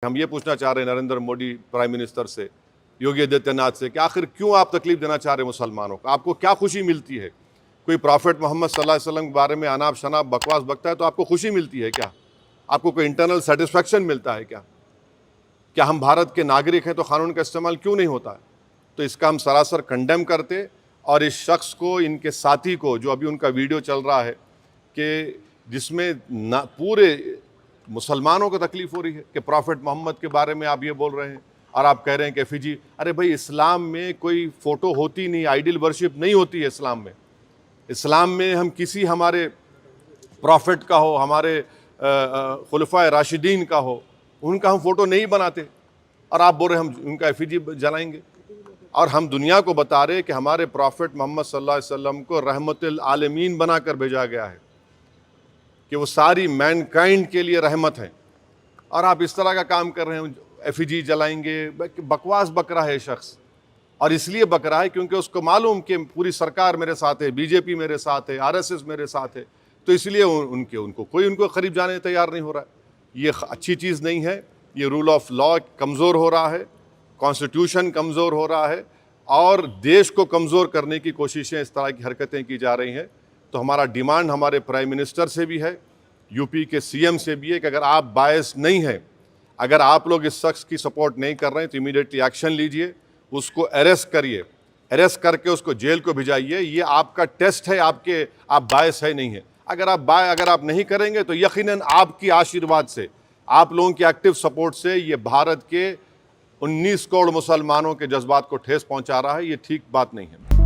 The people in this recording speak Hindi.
हम ये पूछना चाह रहे हैं नरेंद्र मोदी प्राइम मिनिस्टर से, योगी आदित्यनाथ से, कि आखिर क्यों आप तकलीफ देना चाह रहे हैं मुसलमानों को? आपको क्या खुशी मिलती है? कोई प्रॉफिट मोहम्मद सल्लल्लाहु अलैहि वसल्लम के बारे में अनाप शनाप बकवास बकता है तो आपको खुशी मिलती है क्या? आपको कोई इंटरनल सेटिस्फेक्शन मिलता है क्या? क्या हम भारत के नागरिक हैं तो कानून का इस्तेमाल क्यों नहीं होता है? तो इसका हम सरासर कंडेम करते और इस शख्स को, इनके साथी को, जो अभी उनका वीडियो चल रहा है कि जिसमें पूरे मुसलमानों को तकलीफ हो रही है कि प्रॉफिट मोहम्मद के बारे में आप ये बोल रहे हैं और आप कह रहे हैं कि एफिजी। अरे भाई, इस्लाम में कोई फ़ोटो होती नहीं, आइडल वर्शिप नहीं होती है इस्लाम में। इस्लाम में हम किसी हमारे प्रॉफिट का हो, हमारे खुलफाए राशिदीन का हो, उनका हम फ़ोटो नहीं बनाते और आप बोल रहे हम उनका एफिजी जलाएंगे। और हम दुनिया को बता रहे कि हमारे प्रॉफिट मोहम्मद सल्लल्लाहु अलैहि वसल्लम को रहमतुल आलमीन बनाकर भेजा गया है, कि वो सारी मैनकाइंड के लिए रहमत है, और आप इस तरह का काम कर रहे हैं, एफिजी जलाएंगे। बकवास बक रहा है शख्स, और इसलिए बक रहा है क्योंकि उसको मालूम कि पूरी सरकार मेरे साथ है, बीजेपी मेरे साथ है, आरएसएस मेरे साथ है, तो इसलिए उनको कोई करीब जाने तैयार नहीं हो रहा है। ये अच्छी चीज़ नहीं है। ये रूल ऑफ लॉ कमज़ोर हो रहा है, कॉन्स्टिट्यूशन कमज़ोर हो रहा है, और देश को कमज़ोर करने की कोशिशें, इस तरह की हरकतें की जा रही हैं। तो हमारा डिमांड हमारे प्राइम मिनिस्टर से भी है, यूपी के सीएम से भी है, कि अगर आप बायस नहीं हैं, अगर आप लोग इस शख्स की सपोर्ट नहीं कर रहे हैं तो इमीडिएटली एक्शन लीजिए, उसको अरेस्ट करिए, अरेस्ट करके उसको जेल को भिजाइए। ये आपका टेस्ट है, आप बायस है नहीं है। अगर आप नहीं करेंगे तो यकीनन आपकी आशीर्वाद से, आप लोगों की एक्टिव सपोर्ट से ये भारत के 19 करोड़ मुसलमानों के जज्बात को ठेस पहुंचा रहा है। ये ठीक बात नहीं है।